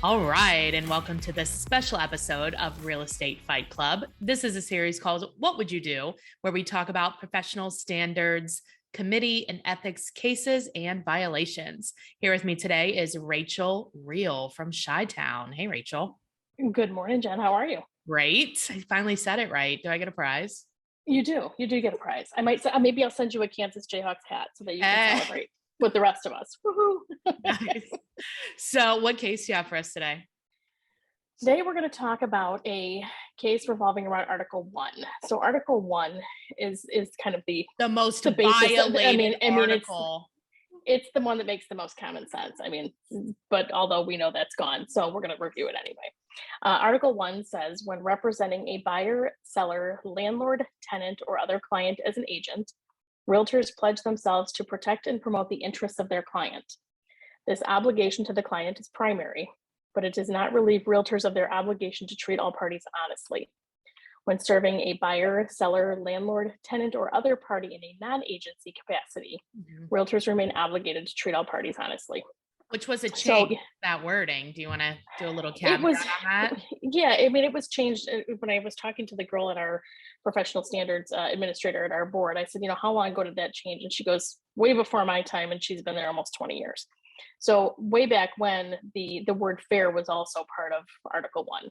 All right, and welcome to this special episode of Real Estate Fight Club. This is a series called What Would You Do?, where we talk about professional standards, committee and ethics cases, and violations. Here with me today is Rachel Real from Chi-Town. Hey, Rachel. Good morning, Jen. How are you? Great. I finally said it right. Do I get a prize? You do. You do get a prize. I might say, maybe I'll send you a Kansas Jayhawks hat so that you can Hey. celebrate with the rest of us. Woohoo! Nice. So, what case do you have for us today? Today, we're going to talk about a case revolving around Article 1. So, Article 1 is kind of the most basis. violated article. It's the one that makes the most common sense. But although we know that's gone, so we're going to review it anyway. Article 1 says, when representing a buyer, seller, landlord, tenant, or other client as an agent, realtors pledge themselves to protect and promote the interests of their client. This obligation to the client is primary, but it does not relieve realtors of their obligation to treat all parties honestly. When serving a buyer, seller, landlord, tenant, or other party in a non-agency capacity, realtors remain obligated to treat all parties honestly. Which was a change, that wording. Do you want to do a little caveat on that? Yeah, it was changed when I was talking to the girl at our professional standards administrator at our board. I said, how long ago did that change? And she goes, way before my time, and she's been there almost 20 years. So way back when the word fair was also part of Article 1.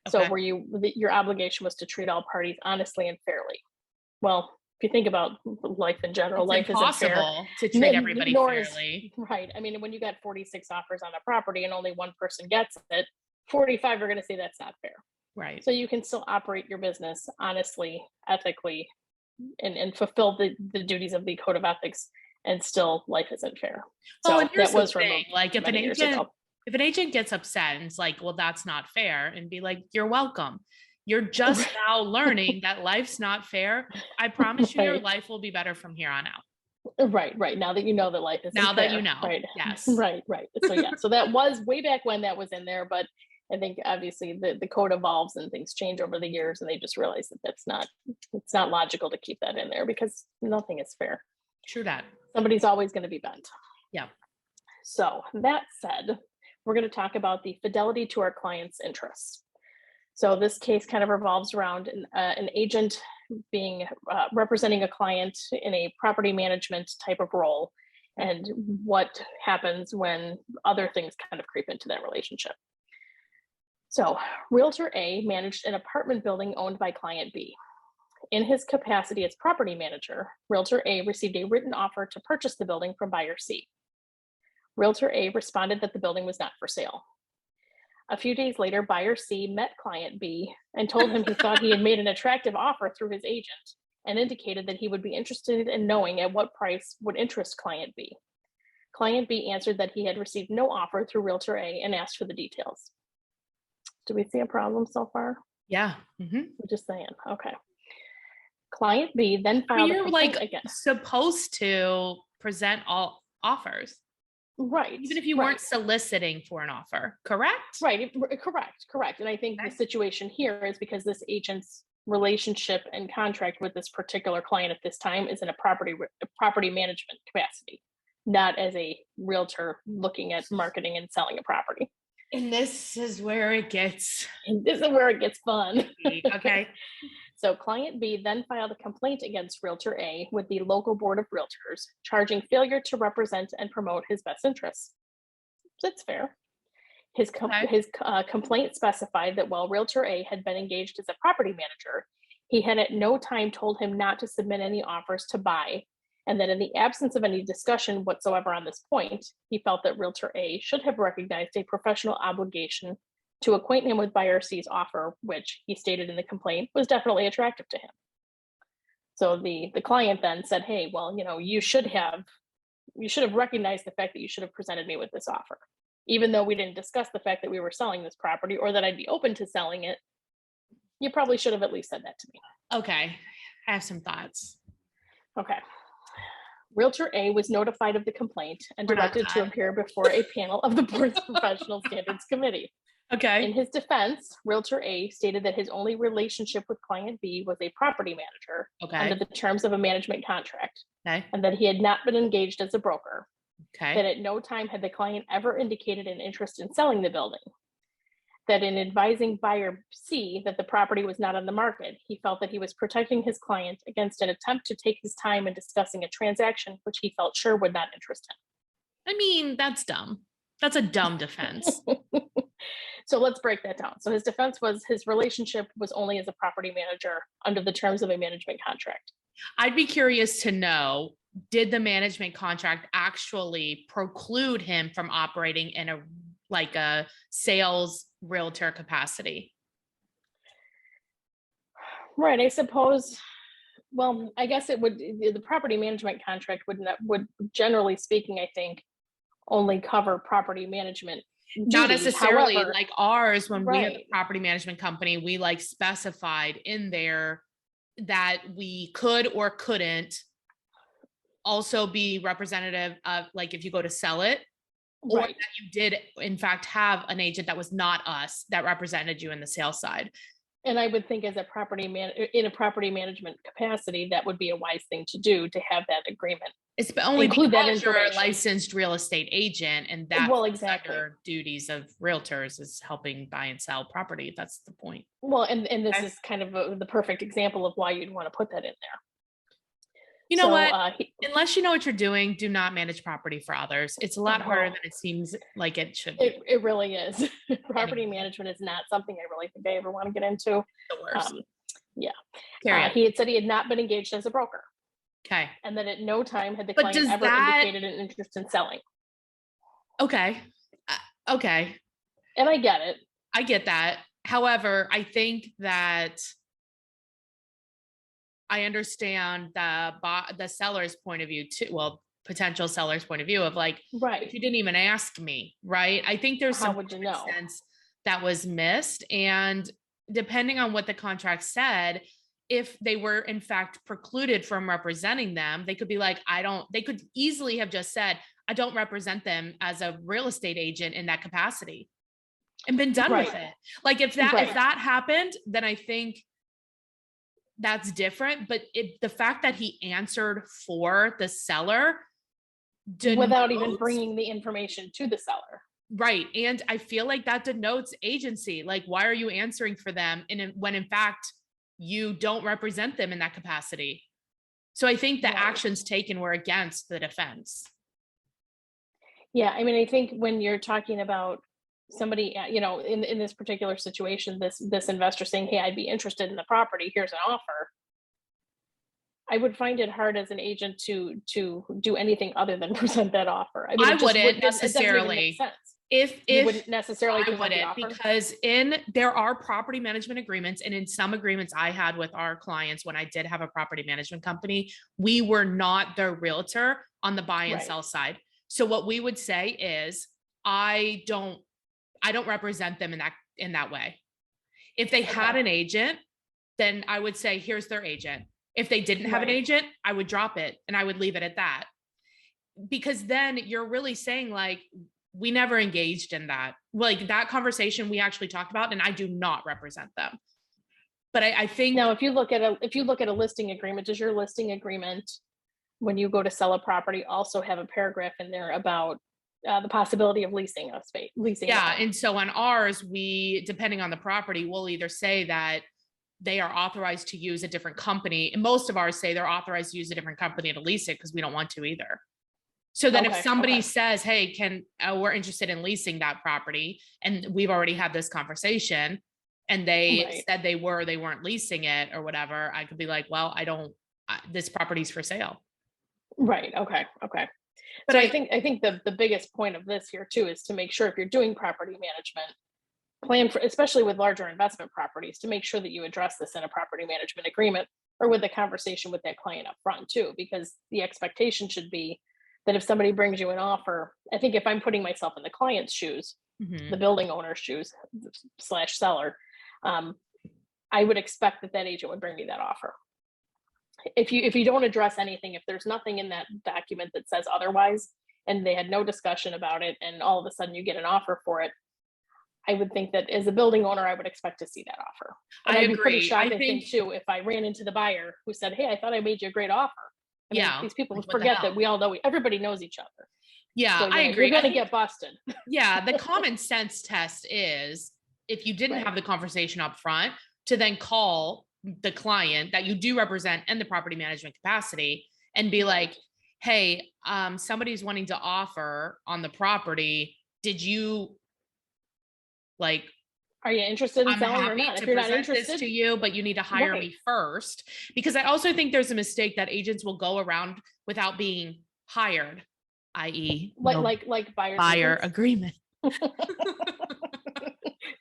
So where your obligation was to treat all parties honestly and fairly. Well, if you think about life in general, life isn't fair to treat everybody fairly. Right. I mean, when you got 46 offers on a property and only one person gets it, 45 are going to say that's not fair. Right. So you can still operate your business honestly, ethically, and fulfill the duties of the code of ethics, and still life isn't fair. Well, so that was removed. Like if an agent gets upset and it's like, well, that's not fair, and be like, you're welcome. You're just now learning that life's not fair. I promise you, your life will be better from here on out. Right. Now that you know that life isn't fair. Now that you know. Right. Yes. Right. So yeah, so that was way back when that was in there, but I think obviously the code evolves and things change over the years, and they just realize that it's not logical to keep that in there because nothing is fair. True that. Somebody's always going to be bent. Yeah. So that said, we're going to talk about the fidelity to our client's interests. So this case kind of revolves around an agent being representing a client in a property management type of role, and what happens when other things kind of creep into that relationship. So Realtor A managed an apartment building owned by client B. In his capacity as property manager, Realtor A received a written offer to purchase the building from buyer C. Realtor A responded that the building was not for sale. A few days later, buyer C met client B and told him he thought he had made an attractive offer through his agent, and indicated that he would be interested in knowing at what price would interest client B. Client B answered that he had received no offer through Realtor A and asked for the details. Do we see a problem so far? Yeah. I'm just saying. Okay. Client B then filed a complaint again. Supposed to present all offers. Right. Even if you weren't soliciting for an offer, correct? Right. Correct. And I think the situation here is because this agent's relationship and contract with this particular client at this time is in a property management capacity, not as a realtor looking at marketing and selling a property. And this is where it gets fun. Okay. So client B then filed a complaint against Realtor A with the local board of realtors, charging failure to represent and promote his best interests. That's fair. His complaint specified that while Realtor A had been engaged as a property manager, he had at no time told him not to submit any offers to buy, and that in the absence of any discussion whatsoever on this point, he felt that Realtor A should have recognized a professional obligation to acquaint him with buyer C's offer, which he stated in the complaint was definitely attractive to him. So the client then said, hey, well, you should have recognized the fact that you should have presented me with this offer. Even though we didn't discuss the fact that we were selling this property or that I'd be open to selling it, you probably should have at least said that to me. Okay. I have some thoughts. Okay. Realtor A was notified of the complaint and directed to appear before a panel of the board's professional standards committee. Okay. In his defense, Realtor A stated that his only relationship with client B was a property manager under the terms of a management contract, and that he had not been engaged as a broker. That at no time had the client ever indicated an interest in selling the building, that in advising buyer C that the property was not on the market, he felt that he was protecting his client against an attempt to take his time in discussing a transaction which he felt sure would not interest I mean, that's dumb. That's a dumb defense. him. So let's break that down. So his defense was his relationship was only as a property manager under the terms of a management contract. I'd be curious to know, did the management contract actually preclude him from operating in a sales realtor capacity? Right. I suppose, well, I guess it would, the property management contract would generally speaking, I think, only cover property management. Not duties. necessarily. However, like ours, when we had the right. property management company, we like specified in there that we could or couldn't also be representative of, like, if you go to sell it, or Right. that you did in fact have an agent that was not us that represented you in the sales side. And I would think as a in a property management capacity, that would be a wise thing to do, to have that agreement. It's only Include that because you're a information. licensed real estate agent, and that Well, exactly. under duties of realtors is helping buy and sell property. That's the point. Well, and this Okay. is kind of the perfect example of why you'd want to put that in there. You know So, what? Unless you know what you're doing, do not manage property for others. It's a lot harder well, than it seems like it should be. it really is. Property Anyway, management is not something I really think I ever want to get into. the worst. Yeah. Carry on. He had said he had not been engaged as a broker, Okay. and that at no time had the But client does ever that- indicated an interest in selling. Okay. Okay. And I get it. I get that. However, I think that I understand the seller's point of view too. Well, potential seller's point of view of like, Right. if you didn't even ask me, right? I think there's How some would you common know? sense that was missed. And depending on what the contract said, if they were in fact precluded from representing them, they could be like, they could easily have just said, I don't represent them as a real estate agent in that capacity, and been done with Right. it. Like if that Right. happened, then I think that's different. But the fact that he answered for the seller Without even denotes- bringing the information to the seller. right. And I feel like that denotes agency. Like, why are you answering for them when in fact you don't represent them in that capacity? So I think the Right. actions taken were against the defense. Yeah, I mean, I think when you're talking about somebody, in this particular situation, this investor saying, "Hey, I'd be interested in the property. Here's an offer." I would find it hard as an agent to do anything other than present that offer. I mean, I it just wouldn't it doesn't even necessarily. make sense. If You wouldn't necessarily I present the wouldn't, offer. because there are property management agreements, and in some agreements I had with our clients when I did have a property management company, we were not the realtor on the buy and Right. sell side. So what we would say is, I don't represent them in that way. If they had Okay. an agent, then I would say, here's their agent. If they didn't have an Right. agent, I would drop it and I would leave it at that. Because then you're really saying like, we never engaged in that. Like that conversation we actually talked about, and I do not represent them. But I think Now, if you look at a listing agreement, does your listing agreement, when you go to sell a property, also have a paragraph in there about the possibility of leasing a space? yeah. And so on ours, depending on the property, we'll either say that they are authorized to use a different company. And most of ours say they're authorized to use a different company to lease it, because we don't want to either. So then if somebody says, hey, we're interested in leasing that property, and we've already had this conversation, and they said they weren't leasing it or whatever, I could be like, well, this property's for sale. Right. Okay. But so I think the biggest point of this here too is to make sure, if you're doing property management, plan for, especially with larger investment properties, to make sure that you address this in a property management agreement or with a conversation with that client up front too, because the expectation should be that if somebody brings you an offer, I think if I'm putting myself in the client's shoes, the building owner's shoes / seller, I would expect that agent would bring me that offer. If you don't address anything, if there's nothing in that document that says otherwise, and they had no discussion about it, and all of a sudden you get an offer for it, I would think that as a building owner, I would expect to see that offer. And I'd be pretty shocked, I think too, if I ran into the buyer who said, "Hey, I thought I made you a great offer." I mean, these people forget that we all know, everybody knows each other. Yeah, so, I agree. You're going to get busted. Yeah, the common sense test is, if you didn't Right. have the conversation up front, to then call the client that you do represent in the property management capacity and be like, hey, somebody's wanting to offer on the property. Did you like, Are you interested in I'm selling or happy not? to If you're not present this interested, to you, but you need to hire right. me first. Because I also think there's a mistake that agents will go around without being hired, i.e., no Like buyer's buyer agents. agreement.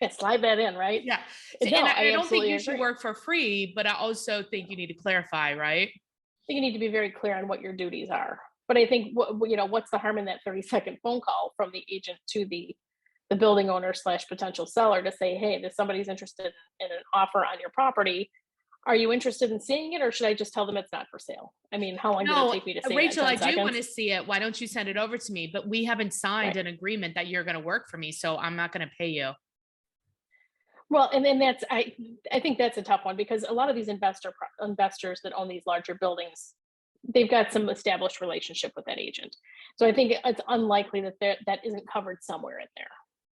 Yeah, slide that in, right? Yeah. No, And I I don't think absolutely you should agree. work for free, but I also think you need to clarify, right? I think you need to be very clear on what your duties are. But I think what's the harm in that 30-second phone call from the agent to the building owner slash potential seller to say, hey, there's somebody's interested in an offer on your property. Are you interested in seeing it, or should I just tell them it's not for sale? I mean, how long did it No, take me to say that? Rachel, 10 I do want seconds? to see it. Why don't you send it over to me? But we haven't signed Right. an agreement that you're going to work for me, so I'm not going to pay you. Well, and then I think that's a tough one because a lot of these investors that own these larger buildings, they've got some established relationship with that agent. So I think it's unlikely that that isn't covered somewhere in there.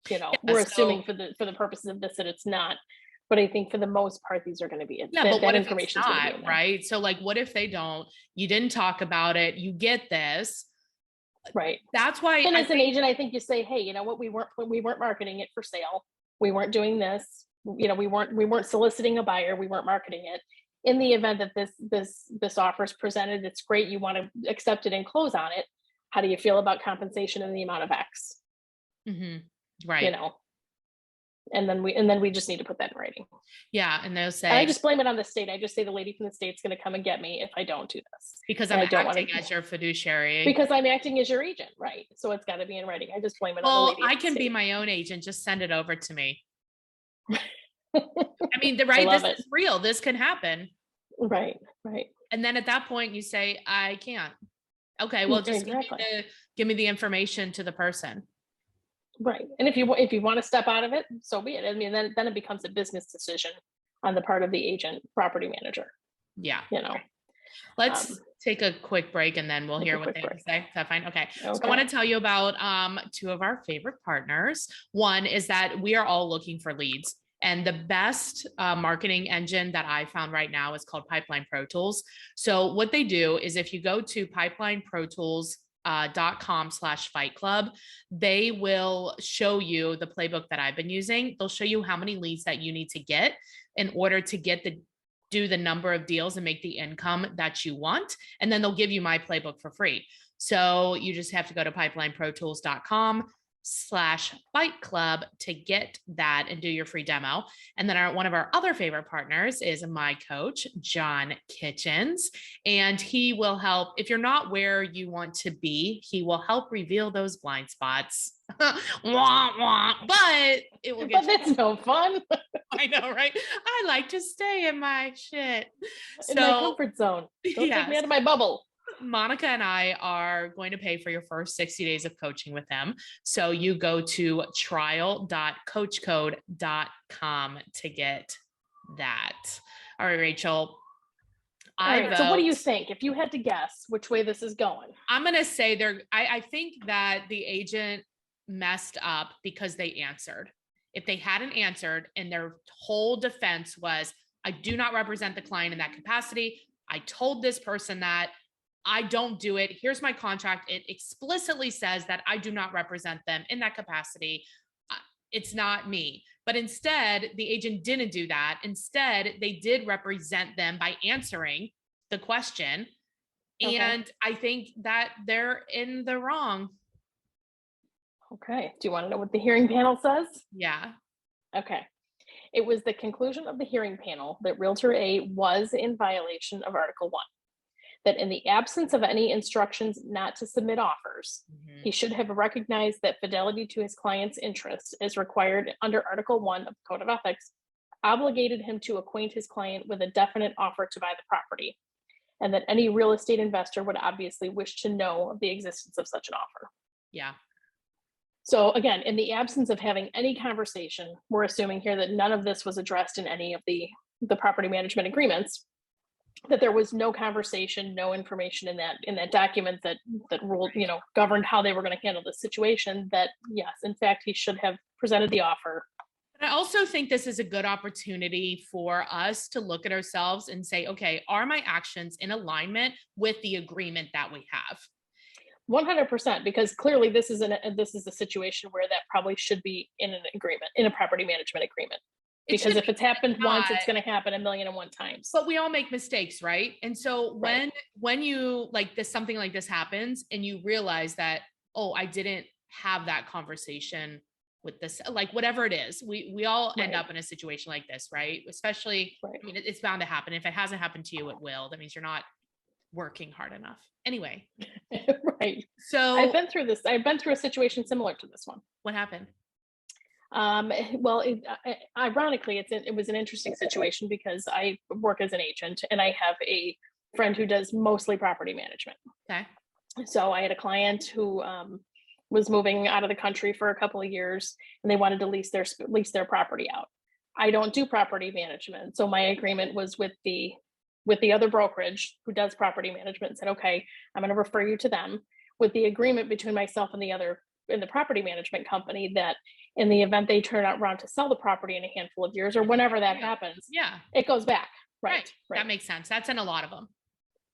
Yeah, We're so assuming for the purposes of this that it's not, but I think for the most part these are going to be yeah, that but what if it's information is going to be not, in there. right? So like what if they don't, you didn't talk about it, you get this. Right. That's why And I as an think, agent, I think you say, hey, you know what, we weren't marketing it for sale. We weren't doing this. We weren't soliciting a buyer. We weren't marketing it. In the event that this offer is presented, it's great. You want to accept it and close on it. How do you feel about compensation in the amount of X? mhm, You right. know, and then we just need to put that in writing. Yeah. And they'll And say, I just blame it on the state. I just say the lady from the state's going to come and get me if I don't do this. because And I'm I don't want acting to as your fiduciary. because I'm acting as your agent, right? So it's got to be in writing. I just blame it on the Well, lady I at the can be state. my own agent. Just send it over to me. I mean, I right? This love it. is real. This can happen. Right, right. And then at that point you say, I can't. Okay, well, just Exactly. give me the information to the person. Right. And if you want to step out of it, so be it. I mean, then it becomes a business decision on the part of the agent, property manager. Yeah. You know, Let's take a quick break and then we'll take hear a what quick they have to break. say. Is that fine? Okay. So I Okay. want to tell you about two of our favorite partners. One is that we are all looking for leads. And the best marketing engine that I found right now is called Pipeline Pro Tools. So what they do is if you go to pipelineprotools.com/fight club, they will show you the playbook that I've been using. They'll show you how many leads that you need to get in order to do the number of deals and make the income that you want. And then they'll give you my playbook for free. So you just have to go to pipelineprotools.com/fight club to get that and do your free demo. And then one of our other favorite partners is my coach, John Kitchens. And he will help if you're not where you want to be, he will help reveal those blind spots. Wah, wah, but it will get But that's no fun. I know, right? I like to stay in my shit. In my So, comfort zone. Don't take me yes, out of my bubble. Monica and I are going to pay for your first 60 days of coaching with him. So you go to trial.coachcode.com to get that. All right, Rachel. All right. So what do you think? If you had to guess which way this is going? I'm going to say I think that the agent messed up because they answered. If they hadn't answered and their whole defense was, I do not represent the client in that capacity. I told this person that I don't do it. Here's my contract. It explicitly says that I do not represent them in that capacity. It's not me. But instead, the agent didn't do that. Instead, they did represent them by answering the question. Okay. And I think that they're in the wrong. Okay. Do you want to know what the hearing panel says? Yeah. Okay. It was the conclusion of the hearing panel that Realtor A was in violation of Article 1, that in the absence of any instructions not to submit offers, he should have recognized that fidelity to his client's interests is required under Article 1 of the Code of Ethics, obligated him to acquaint his client with a definite offer to buy the property, and that any real estate investor would obviously wish to know of the existence of such an offer. Yeah. So again, in the absence of having any conversation, we're assuming here that none of this was addressed in any of the property management agreements, that there was no conversation, no information in that document that ruled, governed how they were going to handle the situation, that yes, in fact, he should have presented the offer I also think this is a good opportunity for us to look at ourselves and say, okay, are my actions in alignment with the agreement that we have? 100%, because clearly this is a situation where that probably should be in an agreement, in a property management agreement. It Because should if be it's happened once, not, it's going to happen a million and one times. but we all make mistakes, right? And so Right. when you like this, something like this happens and you realize that, oh, I didn't have that conversation with this, like whatever it is, we all end Right. up in a situation like this, right? Especially, Right. I mean, it's bound to happen. If it hasn't happened to you, it will. That means you're not working hard enough. Anyway, Right. so I've been through this. I've been through a situation similar to this one. what happened? Well, ironically, it was an interesting situation because I work as an agent and I have a friend who does mostly property management. Okay. So I had a client who was moving out of the country for a couple of years, and they wanted to lease their property out. I don't do property management, so my agreement was with the other brokerage who does property management, and said, okay, I'm going to refer you to them, with the agreement between myself and the property management company that in the event they turn out around to sell the property in a handful of years or whenever that happens, Yeah. it goes back. Right. That makes sense. That's in a lot of them.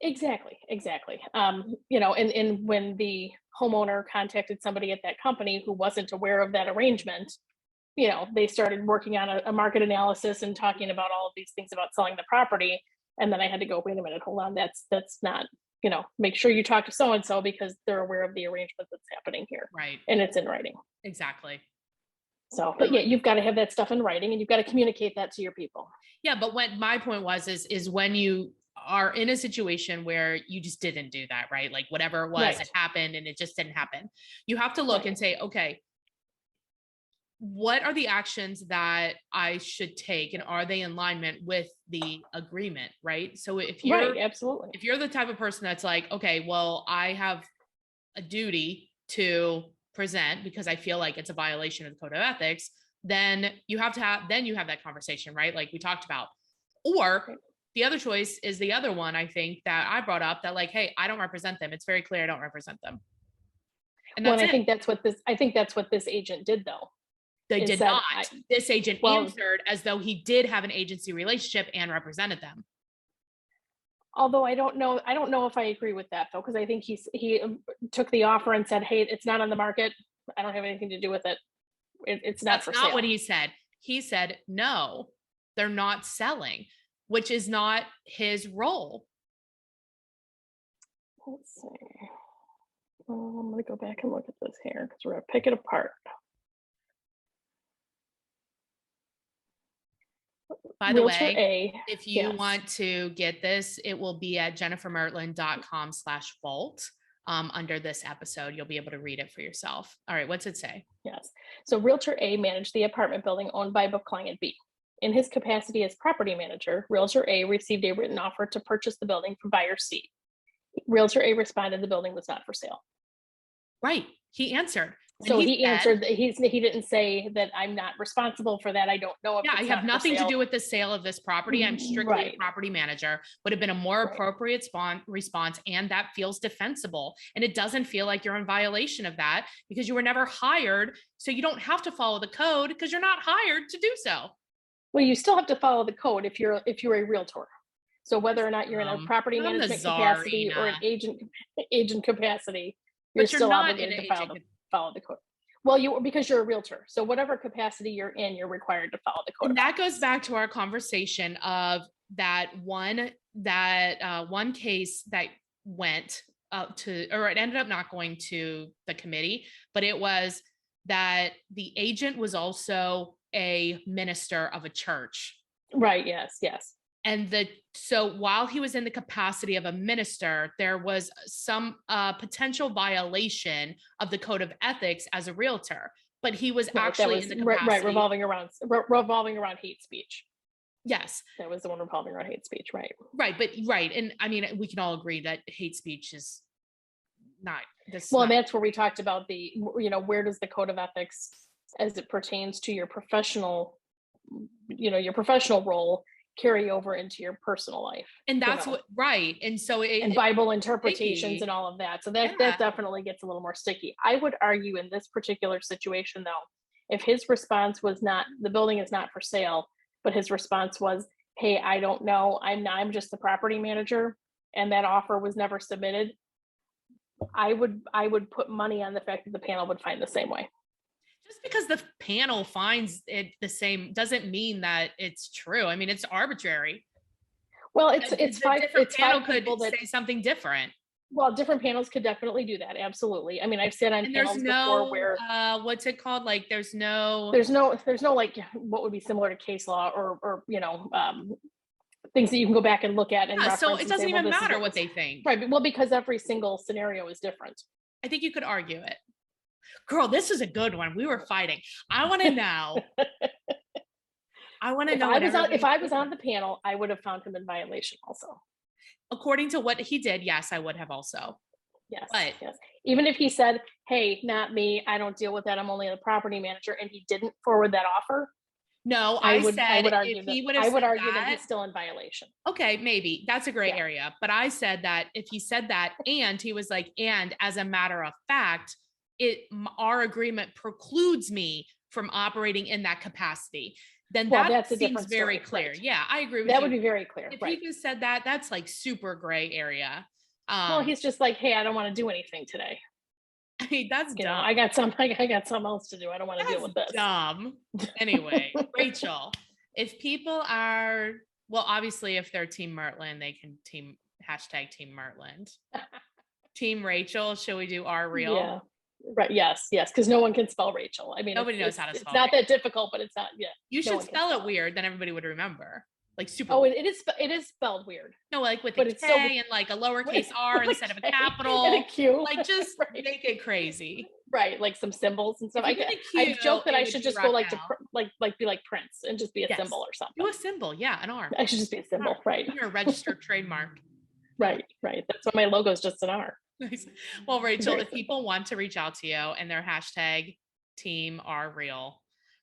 Exactly. And when the homeowner contacted somebody at that company who wasn't aware of that arrangement, they started working on a market analysis and talking about all of these things about selling the property. And then I had to go, wait a minute, hold on, that's not, make sure you talk to so and so because they're aware of the arrangement that's happening here. Right. And it's in writing. Exactly. So, but yeah, you've got to have that stuff in writing and you've got to communicate that to your people. Yeah, but what my point was is when you are in a situation where you just didn't do that, right? Like whatever it was, Right. it happened and it just didn't happen. You have to look Right. and say, okay, what are the actions that I should take and are they in alignment with the agreement, right? So if you're Right, absolutely. if you're the type of person that's like, okay, well, I have a duty to present because I feel like it's a violation of the code of ethics, then you have that conversation, right? Like we talked about. Or Right. the other choice is the other one, I think, that I brought up, that like, hey, I don't represent them. It's very clear I don't represent them. And Well, that's and it. I think that's what this agent did though. They It did said, not. This agent well, answered as though he did have an agency relationship and represented them. although I don't know if I agree with that though, because I think he took the offer and said, hey, it's not on the market. I don't have anything to do with it. It's not That's for not sale. what he said. He said, no, they're not selling, which is not his role. Let's see. I'm going to go back and look at this here because we're going to pick it apart. By the Realtor way, A. if you Yes. want to get this, it will be at jennifermertlin.com/vault. Under this episode, you'll be able to read it for yourself. All right, what's it say? Yes. So Realtor A managed the apartment building owned by client B. In his capacity as property manager, Realtor A received a written offer to purchase the building from buyer C. Realtor A responded the building was not for sale. Right. He answered. So he answered that he didn't say that I'm not responsible for that. I don't know if yeah, I it's have not for nothing to sale. do with the sale of this property. I'm strictly a Right. property manager. Would have been a more Right. appropriate response, and that feels defensible. And it doesn't feel like you're in violation of that because you were never hired. So you don't have to follow the code because you're not hired to do so. Well, you still have to follow the code if you're a realtor. So whether or not you're in a property I'm the management czar, capacity or an Ina. agent capacity, you're But you're still not obligated in to an follow the code. Well, because you're a realtor. So whatever capacity you're in, you're required to follow the code. And that goes back to our conversation of that one case that went or it ended up not going to the committee, but it was that the agent was also a minister of a church. Right. Yes. And so while he was in the capacity of a minister, there was some potential violation of the code of ethics as a realtor, but he was actually in the capacity. Revolving around hate speech. Yes. That was the one revolving around hate speech. Right. Right. And I mean, we can all agree that hate speech is not this. Well, that's where we talked about where does the code of ethics as it pertains to your professional role carry over into your personal life. And that's what, right. And so and Bible interpretations sticky. And all of that. So that definitely gets a little more sticky. I would argue in this particular situation though, If his response was not, the building is not for sale, but his response was, hey, I don't know, I'm just the property manager, and that offer was never submitted, I would put money on the fact that the panel would find the same way. Just because the panel finds it the same doesn't mean that it's true. I mean, it's arbitrary. Well, it's five. It's panel five people could that say something different. Well, different panels could definitely do that. Absolutely. I mean, I've sat on And panels before where what's it called? Like there's no like what would be similar to case law or things that you can go back and look at and so reference it and doesn't say, well, even this is matter what they think. Right. Well, because every single scenario is different. I think you could argue it. Girl, this is a good one. We were fighting. I want to know. If I was on the panel, I would have found him in violation also. According to what he did, yes, I would have also. Yes. But yes. Even if he said, hey, not me, I don't deal with that, I'm only the property manager, and he didn't forward that offer. No, I would argue that he's still in violation. Okay, maybe that's a gray area. But I said that if he said that and he was like, and as a matter of fact, our agreement precludes me from operating in that capacity, then that seems very clear. Right. Yeah, I agree with you. That would be very clear. If he just said that, that's like super gray area. Well, he's just like, hey, I don't want to do anything today. I mean, that's dumb. I got something else to do. I don't want to deal with this. Dumb. Anyway, Rachel, if people are, well, obviously if they're Team Mertland, they can hashtag Team Mertland. Team Rachel, should we do rreal? Yeah. Right. Yes. Because no one can spell Rachel. I mean, nobody knows how to spell. It's not that difficult, but it's not. Yeah. You should spell it weird, then everybody would remember. Like super. Oh, it is spelled weird. No, like with a K and like a lowercase R instead of a capital and a Q. Like just make it crazy. Right, like some symbols and stuff. I joke that I should just go like be like Prince and just be a symbol or something. Do a symbol, yeah, an R. I should just be a symbol, right? You're a registered trademark. Right. That's why my logo is just an R. Nice. Well, Rachel, if people want to reach out to you and their hashtag Team rreal,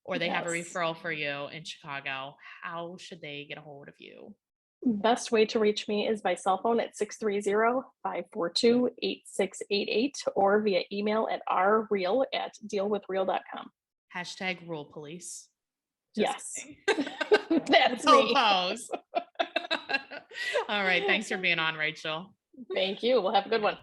or they have a referral for you in Chicago, how should they get a hold of you? Best way to reach me is by cell phone at 630-542-8688 or via email at rreal@dealwithreal.com. Hashtag rule police. Yes. That's me. Pose. All right. Thanks for being on, Rachel. Thank you. We'll have a good one.